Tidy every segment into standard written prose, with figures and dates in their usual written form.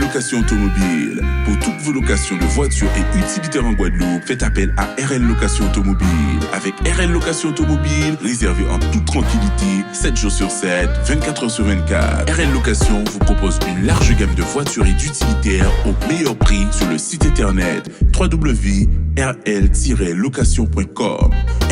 Location Automobile. Pour toutes vos locations de voitures et utilitaires en Guadeloupe, faites appel à RL Location Automobile. Avec RL Location Automobile, réservez en toute tranquillité, 7 jours sur 7, 24 heures sur 24. RL Location vous propose une large gamme de voitures et d'utilitaires au meilleur prix sur le site internet www.rl-location.com.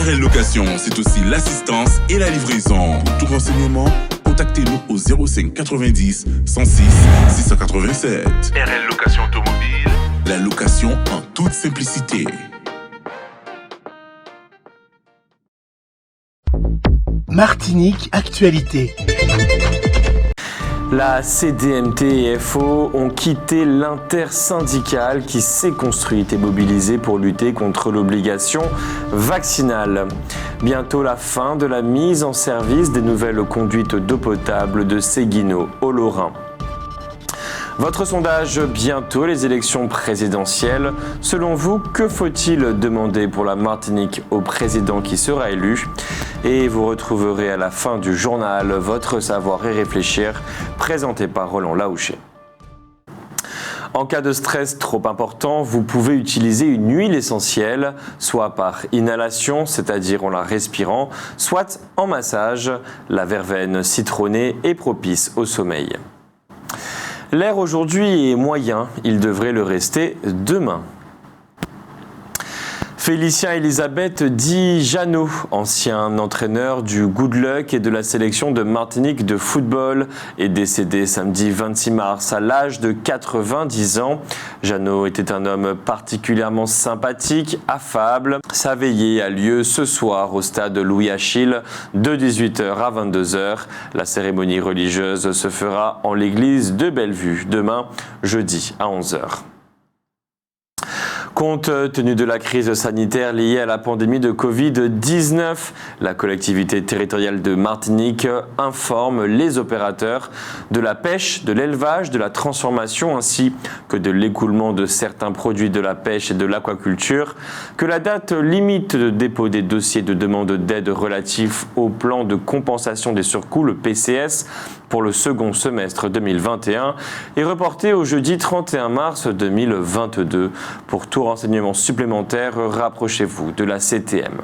RL Location, c'est aussi l'assistance et la livraison. Pour tout renseignement, contactez-nous au 05 90 106 687. RL Location Automobile, la location en toute simplicité. Martinique Actualité. La CDMT et FO ont quitté l'intersyndicale qui s'est construite et mobilisée pour lutter contre l'obligation vaccinale. Bientôt la fin de la mise en service des nouvelles conduites d'eau potable de Séguineau au Lorrain. Votre sondage, bientôt les élections présidentielles. Selon vous, que faut-il demander pour la Martinique au président qui sera élu ? Et vous retrouverez à la fin du journal votre savoir et réfléchir, présenté par Roland Laouché. En cas de stress trop important, vous pouvez utiliser une huile essentielle, soit par inhalation, c'est-à-dire en la respirant, soit en massage. La verveine citronnée est propice au sommeil. L'air aujourd'hui est moyen, il devrait le rester demain. Félicien Elisabeth dit Jeannot, ancien entraîneur du Good Luck et de la sélection de Martinique de football, est décédé samedi 26 mars à l'âge de 90 ans. Jeannot était un homme particulièrement sympathique, affable. Sa veillée a lieu ce soir au stade Louis-Achille de 18h à 22h. La cérémonie religieuse se fera en l'église de Bellevue demain, jeudi à 11h. Compte tenu de la crise sanitaire liée à la pandémie de Covid-19, la collectivité territoriale de Martinique informe les opérateurs de la pêche, de l'élevage, de la transformation ainsi que de l'écoulement de certains produits de la pêche et de l'aquaculture que la date limite de dépôt des dossiers de demande d'aide relatifs au plan de compensation des surcoûts, le PCS, pour le second semestre 2021 est reportée au jeudi 31 mars 2022. Pour tout renseignement supplémentaire, rapprochez-vous de la CTM.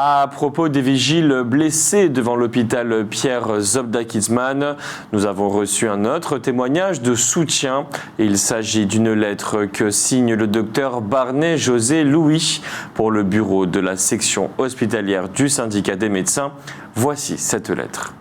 À propos des vigiles blessés devant l'hôpital Pierre Zobda-Kitzmann, nous avons reçu un autre témoignage de soutien. Il s'agit d'une lettre que signe le docteur Barnet José Louis pour le bureau de la section hospitalière du syndicat des médecins. Voici cette lettre.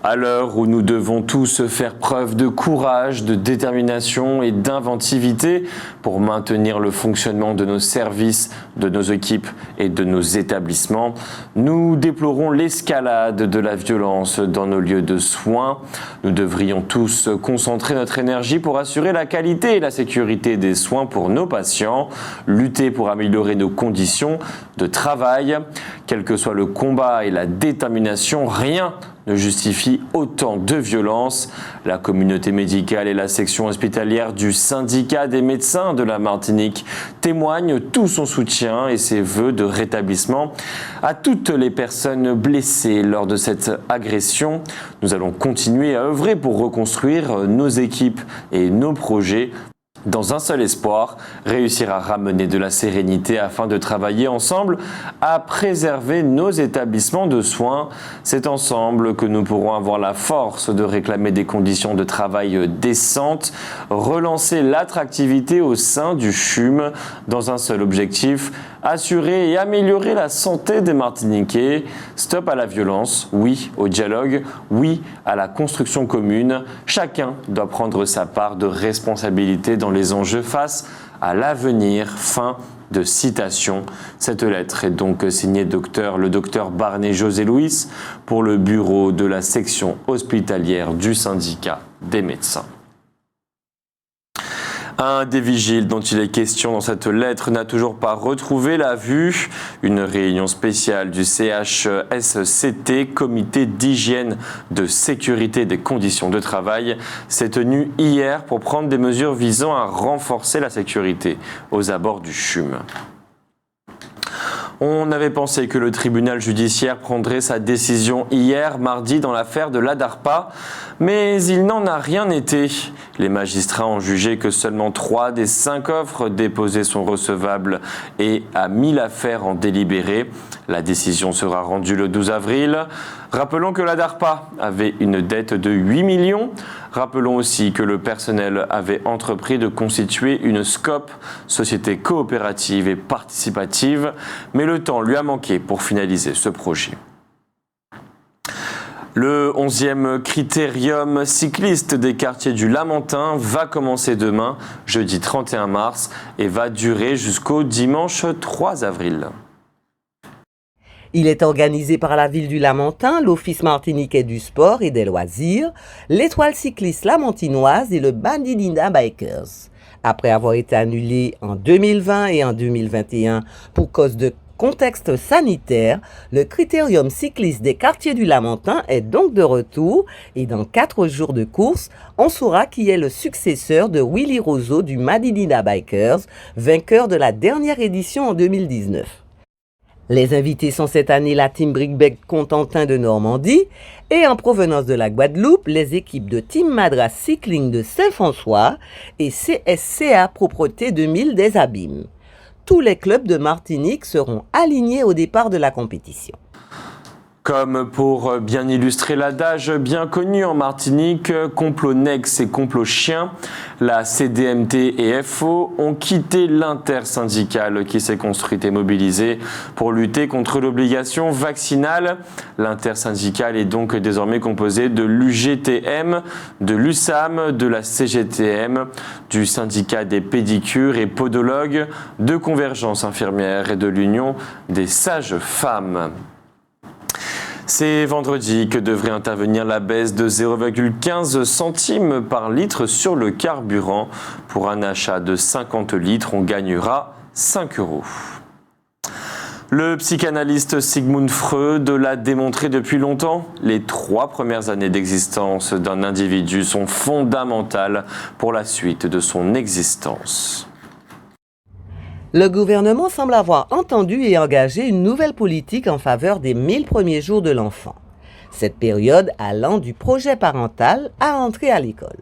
À l'heure où nous devons tous faire preuve de courage, de détermination et d'inventivité pour maintenir le fonctionnement de nos services, de nos équipes et de nos établissements, nous déplorons l'escalade de la violence dans nos lieux de soins. Nous devrions tous concentrer notre énergie pour assurer la qualité et la sécurité des soins pour nos patients, lutter pour améliorer nos conditions de travail. Quel que soit le combat et la détermination, rien ne justifie autant de violence. La communauté médicale et la section hospitalière du syndicat des médecins de la Martinique témoignent tout son soutien et ses vœux de rétablissement à toutes les personnes blessées lors de cette agression. Nous allons continuer à œuvrer pour reconstruire nos équipes et nos projets dans un seul espoir, réussir à ramener de la sérénité afin de travailler ensemble à préserver nos établissements de soins. C'est ensemble que nous pourrons avoir la force de réclamer des conditions de travail décentes, relancer l'attractivité au sein du CHUM dans un seul objectif, assurer et améliorer la santé des Martiniquais. Stop à la violence, oui au dialogue, oui à la construction commune. Chacun doit prendre sa part de responsabilité dans les enjeux face à l'avenir. Fin de citation. Cette lettre est donc signée le docteur Barnet José Louis pour le bureau de la section hospitalière du syndicat des médecins. Un des vigiles dont il est question dans cette lettre n'a toujours pas retrouvé la vue. Une réunion spéciale du CHSCT, Comité d'hygiène, de sécurité des conditions de travail, s'est tenue hier pour prendre des mesures visant à renforcer la sécurité aux abords du CHUM. On avait pensé que le tribunal judiciaire prendrait sa décision hier, mardi, dans l'affaire de l'Adarpa, mais il n'en a rien été. Les magistrats ont jugé que seulement 3 des 5 offres déposées sont recevables et a mis l'affaire en délibéré. La décision sera rendue le 12 avril. Rappelons que l'Adarpa avait une dette de 8 millions. Rappelons aussi que le personnel avait entrepris de constituer une SCOP, Société coopérative et participative, mais le temps lui a manqué pour finaliser ce projet. Le 11e critérium cycliste des quartiers du Lamentin va commencer demain, jeudi 31 mars, et va durer jusqu'au dimanche 3 avril. Il est organisé par la ville du Lamentin, l'Office martiniquais du sport et des loisirs, l'Étoile cycliste lamentinoise et le Bandidina Bikers. Après avoir été annulé en 2020 et en 2021 pour cause de contexte sanitaire, le critérium cycliste des quartiers du Lamentin est donc de retour et dans 4 jours de course, on saura qui est le successeur de Willy Roseau du Madinina Bikers, vainqueur de la dernière édition en 2019. Les invités sont cette année la Team Brickbeck Contentin de Normandie et en provenance de la Guadeloupe, les équipes de Team Madras Cycling de Saint-François et CSCA Propreté 2000 des Abîmes. Tous les clubs de Martinique seront alignés au départ de la compétition. Comme pour bien illustrer l'adage bien connu en Martinique, complot nex et complot chien, la CDMT et FO ont quitté l'intersyndicale qui s'est construite et mobilisée pour lutter contre l'obligation vaccinale. L'intersyndicale est donc désormais composée de l'UGTM, de l'USAM, de la CGTM, du syndicat des pédicures et podologues, de Convergence infirmière et de l'Union des sages-femmes. C'est vendredi que devrait intervenir la baisse de 0,15 centimes par litre sur le carburant. Pour un achat de 50 litres, on gagnera 5 €. Le psychanalyste Sigmund Freud l'a démontré depuis longtemps. Les 3 premières années d'existence d'un individu sont fondamentales pour la suite de son existence. Le gouvernement semble avoir entendu et engagé une nouvelle politique en faveur des 1000 premiers jours de l'enfant. Cette période allant du projet parental à l'entrée à l'école.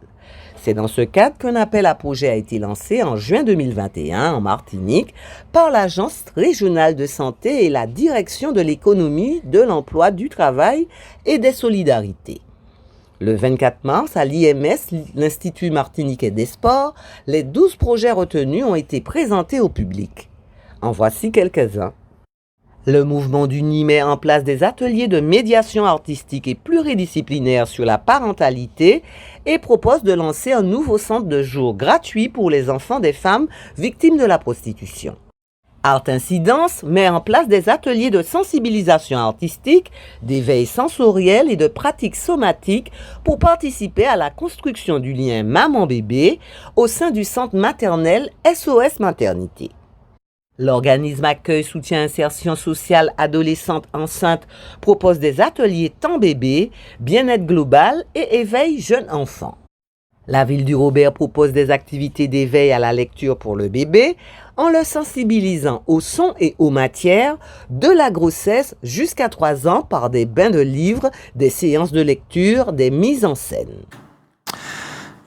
C'est dans ce cadre qu'un appel à projet a été lancé en juin 2021 en Martinique par l'Agence régionale de santé et la Direction de l'économie, de l'emploi, du travail et des solidarités. Le 24 mars, à l'IMS, l'Institut martiniquais des sports, les 12 projets retenus ont été présentés au public. En voici quelques-uns. Le mouvement d'Uni met en place des ateliers de médiation artistique et pluridisciplinaire sur la parentalité et propose de lancer un nouveau centre de jour gratuit pour les enfants des femmes victimes de la prostitution. Art Incidence met en place des ateliers de sensibilisation artistique, d'éveil sensoriel et de pratiques somatiques pour participer à la construction du lien maman-bébé au sein du centre maternel SOS Maternité. L'organisme Accueil Soutien Insertion Sociale Adolescente Enceinte propose des ateliers temps bébé, bien-être global et éveil jeune enfant. La ville du Robert propose des activités d'éveil à la lecture pour le bébé en le sensibilisant aux sons et aux matières de la grossesse jusqu'à 3 ans par des bains de livres, des séances de lecture, des mises en scène.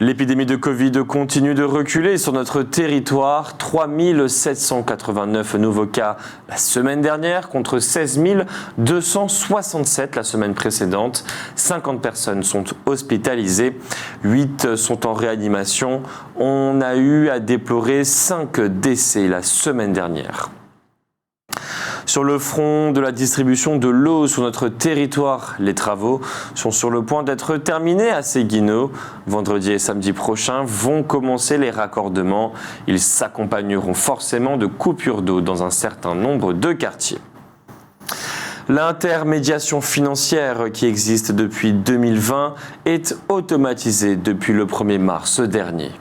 L'épidémie de Covid continue de reculer sur notre territoire. 3 789 nouveaux cas la semaine dernière contre 16 267 la semaine précédente. 50 personnes sont hospitalisées, 8 sont en réanimation. On a eu à déplorer 5 décès la semaine dernière. Sur le front de la distribution de l'eau sur notre territoire, les travaux sont sur le point d'être terminés à Séguineau. Vendredi et samedi prochains vont commencer les raccordements. Ils s'accompagneront forcément de coupures d'eau dans un certain nombre de quartiers. L'intermédiation financière qui existe depuis 2020 est automatisée depuis le 1er mars dernier.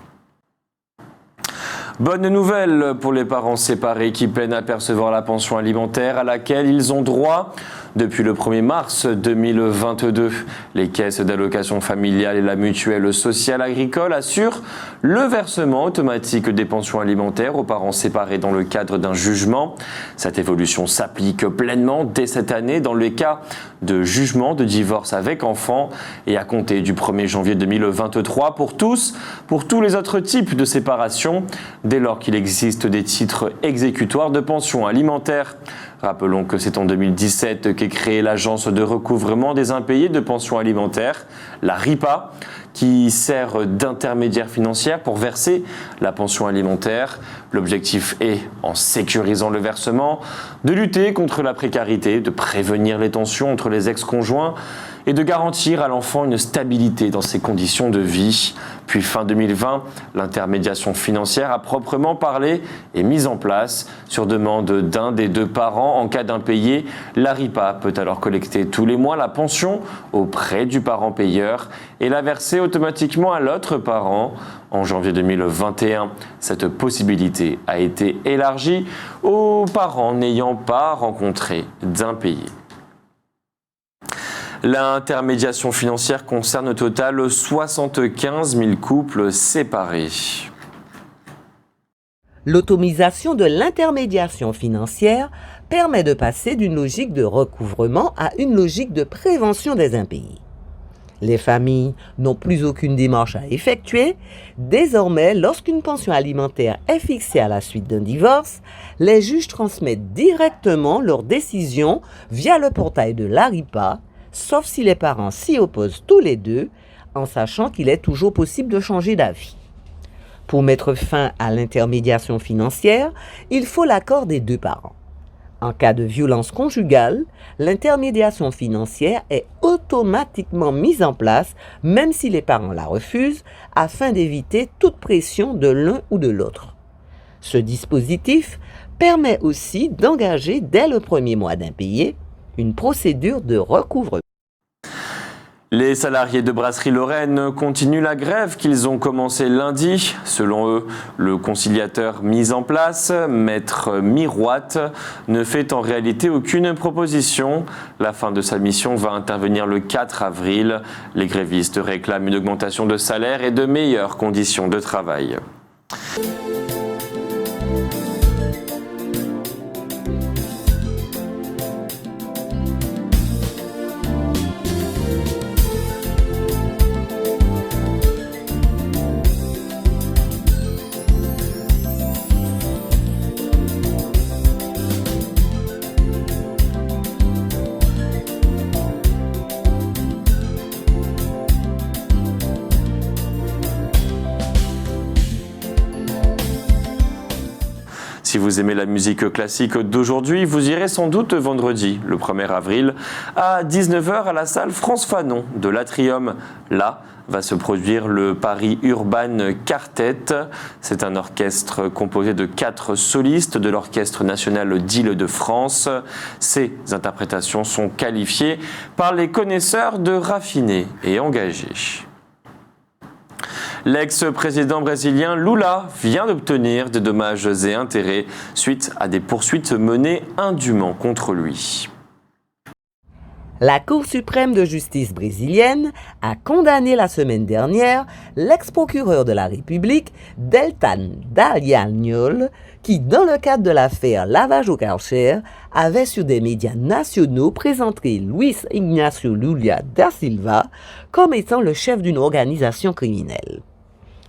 Bonne nouvelle pour les parents séparés qui peinent à percevoir la pension alimentaire à laquelle ils ont droit. Depuis le 1er mars 2022, les caisses d'allocation familiale et la mutuelle sociale agricole assurent le versement automatique des pensions alimentaires aux parents séparés dans le cadre d'un jugement. Cette évolution s'applique pleinement dès cette année dans les cas de jugement de divorce avec enfant et à compter du 1er janvier 2023 pour tous les autres types de séparation, dès lors qu'il existe des titres exécutoires de pension alimentaire. Rappelons que c'est en 2017 qu'est créée l'Agence de recouvrement des impayés de pension alimentaire, la RIPA, qui sert d'intermédiaire financière pour verser la pension alimentaire. L'objectif est, en sécurisant le versement, de lutter contre la précarité, de prévenir les tensions entre les ex-conjoints et de garantir à l'enfant une stabilité dans ses conditions de vie. Puis fin 2020, l'intermédiation financière à proprement parler est mise en place. Sur demande d'un des deux parents, en cas d'impayé, la RIPA peut alors collecter tous les mois la pension auprès du parent payeur et la verser automatiquement à l'autre parent. En janvier 2021, cette possibilité a été élargie aux parents n'ayant pas rencontré d'impayé. L'intermédiation financière concerne au total 75 000 couples séparés. L'automisation de l'intermédiation financière permet de passer d'une logique de recouvrement à une logique de prévention des impayés. Les familles n'ont plus aucune démarche à effectuer. Désormais, lorsqu'une pension alimentaire est fixée à la suite d'un divorce, les juges transmettent directement leur décision via le portail de l'ARIPA, sauf si les parents s'y opposent tous les deux, en sachant qu'il est toujours possible de changer d'avis. Pour mettre fin à l'intermédiation financière, il faut l'accord des deux parents. En cas de violence conjugale, l'intermédiation financière est automatiquement mise en place, même si les parents la refusent, afin d'éviter toute pression de l'un ou de l'autre. Ce dispositif permet aussi d'engager dès le premier mois d'impayé une procédure de recouvrement. Les salariés de Brasserie Lorraine continuent la grève qu'ils ont commencé lundi. Selon eux, le conciliateur mis en place, Maître Miroite, ne fait en réalité aucune proposition. La fin de sa mission va intervenir le 4 avril. Les grévistes réclament une augmentation de salaire et de meilleures conditions de travail. Si vous aimez la musique classique d'aujourd'hui, vous irez sans doute vendredi, le 1er avril, à 19h à la salle France Fanon de l'Atrium. Là va se produire le Paris Urban Quartet. C'est un orchestre composé de 4 solistes de l'Orchestre national d'Île-de-France. Ces interprétations sont qualifiées par les connaisseurs de raffinés et engagés. L'ex-président brésilien Lula vient d'obtenir des dommages et intérêts suite à des poursuites menées indûment contre lui. La Cour suprême de justice brésilienne a condamné la semaine dernière l'ex-procureur de la République, Deltan Dallagnol, qui, dans le cadre de l'affaire lavage au Karcher, avait sur des médias nationaux présenté Luiz Ignacio Lula da Silva comme étant le chef d'une organisation criminelle.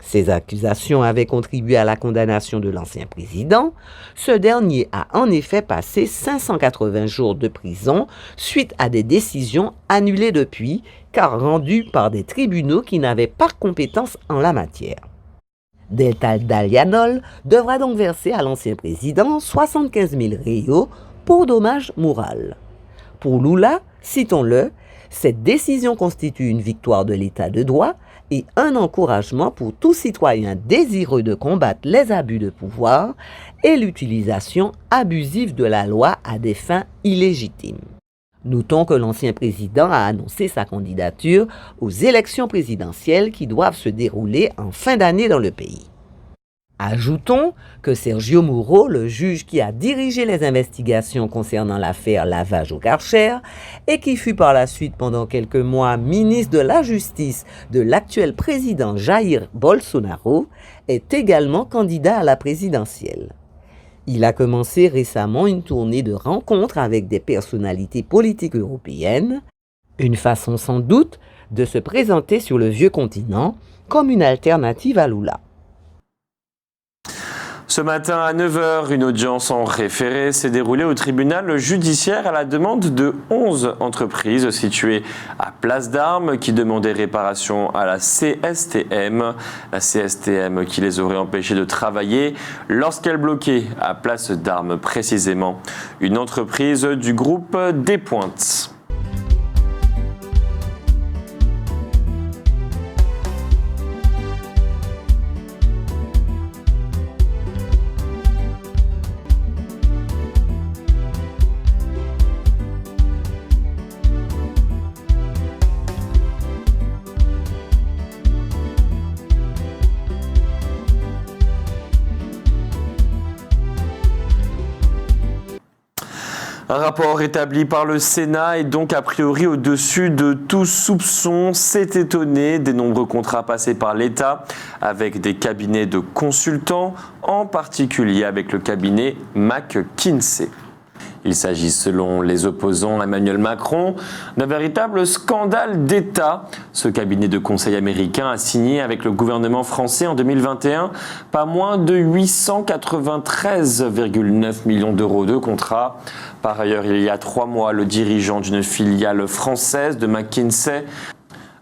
Ces accusations avaient contribué à la condamnation de l'ancien président. Ce dernier a en effet passé 580 jours de prison suite à des décisions annulées depuis, car rendues par des tribunaux qui n'avaient pas compétence en la matière. Deltan Dallagnol devra donc verser à l'ancien président 75 000 réaux pour dommage moral. Pour Lula, citons-le, cette décision constitue une victoire de l'état de droit et un encouragement pour tout citoyen désireux de combattre les abus de pouvoir et l'utilisation abusive de la loi à des fins illégitimes. Notons que l'ancien président a annoncé sa candidature aux élections présidentielles qui doivent se dérouler en fin d'année dans le pays. Ajoutons que Sergio Muro, le juge qui a dirigé les investigations concernant l'affaire lavage au Karcher et qui fut par la suite pendant quelques mois ministre de la Justice de l'actuel président Jair Bolsonaro, est également candidat à la présidentielle. Il a commencé récemment une tournée de rencontres avec des personnalités politiques européennes, une façon sans doute de se présenter sur le vieux continent comme une alternative à Lula. Ce matin à 9h, une audience en référé s'est déroulée au tribunal judiciaire à la demande de 11 entreprises situées à Place d'Armes qui demandaient réparation à la CSTM. La CSTM qui les aurait empêchés de travailler lorsqu'elle bloquait à Place d'Armes précisément une entreprise du groupe Des Pointes. Un rapport établi par le Sénat est donc a priori au-dessus de tout soupçon. C'est étonné des nombreux contrats passés par l'État avec des cabinets de consultants, en particulier avec le cabinet McKinsey. Il s'agit, selon les opposants à Emmanuel Macron, d'un véritable scandale d'État. Ce cabinet de conseil américain a signé avec le gouvernement français en 2021 pas moins de 893,9 millions d'euros de contrats. Par ailleurs, il y a 3 mois, le dirigeant d'une filiale française de McKinsey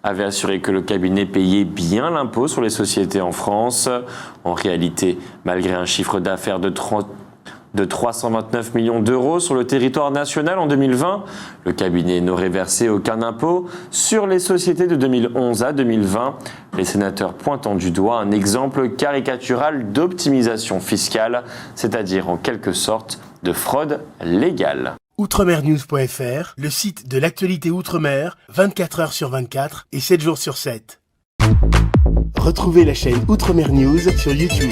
avait assuré que le cabinet payait bien l'impôt sur les sociétés en France. En réalité, malgré un chiffre d'affaires de 329 millions d'euros sur le territoire national en 2020. Le cabinet n'aurait versé aucun impôt sur les sociétés de 2011 à 2020. Les sénateurs pointant du doigt un exemple caricatural d'optimisation fiscale, c'est-à-dire en quelque sorte de fraude légale. Outremernews.fr, le site de l'actualité Outre-mer, 24 heures sur 24 et 7 jours sur 7. Retrouvez la chaîne Outremer News sur YouTube.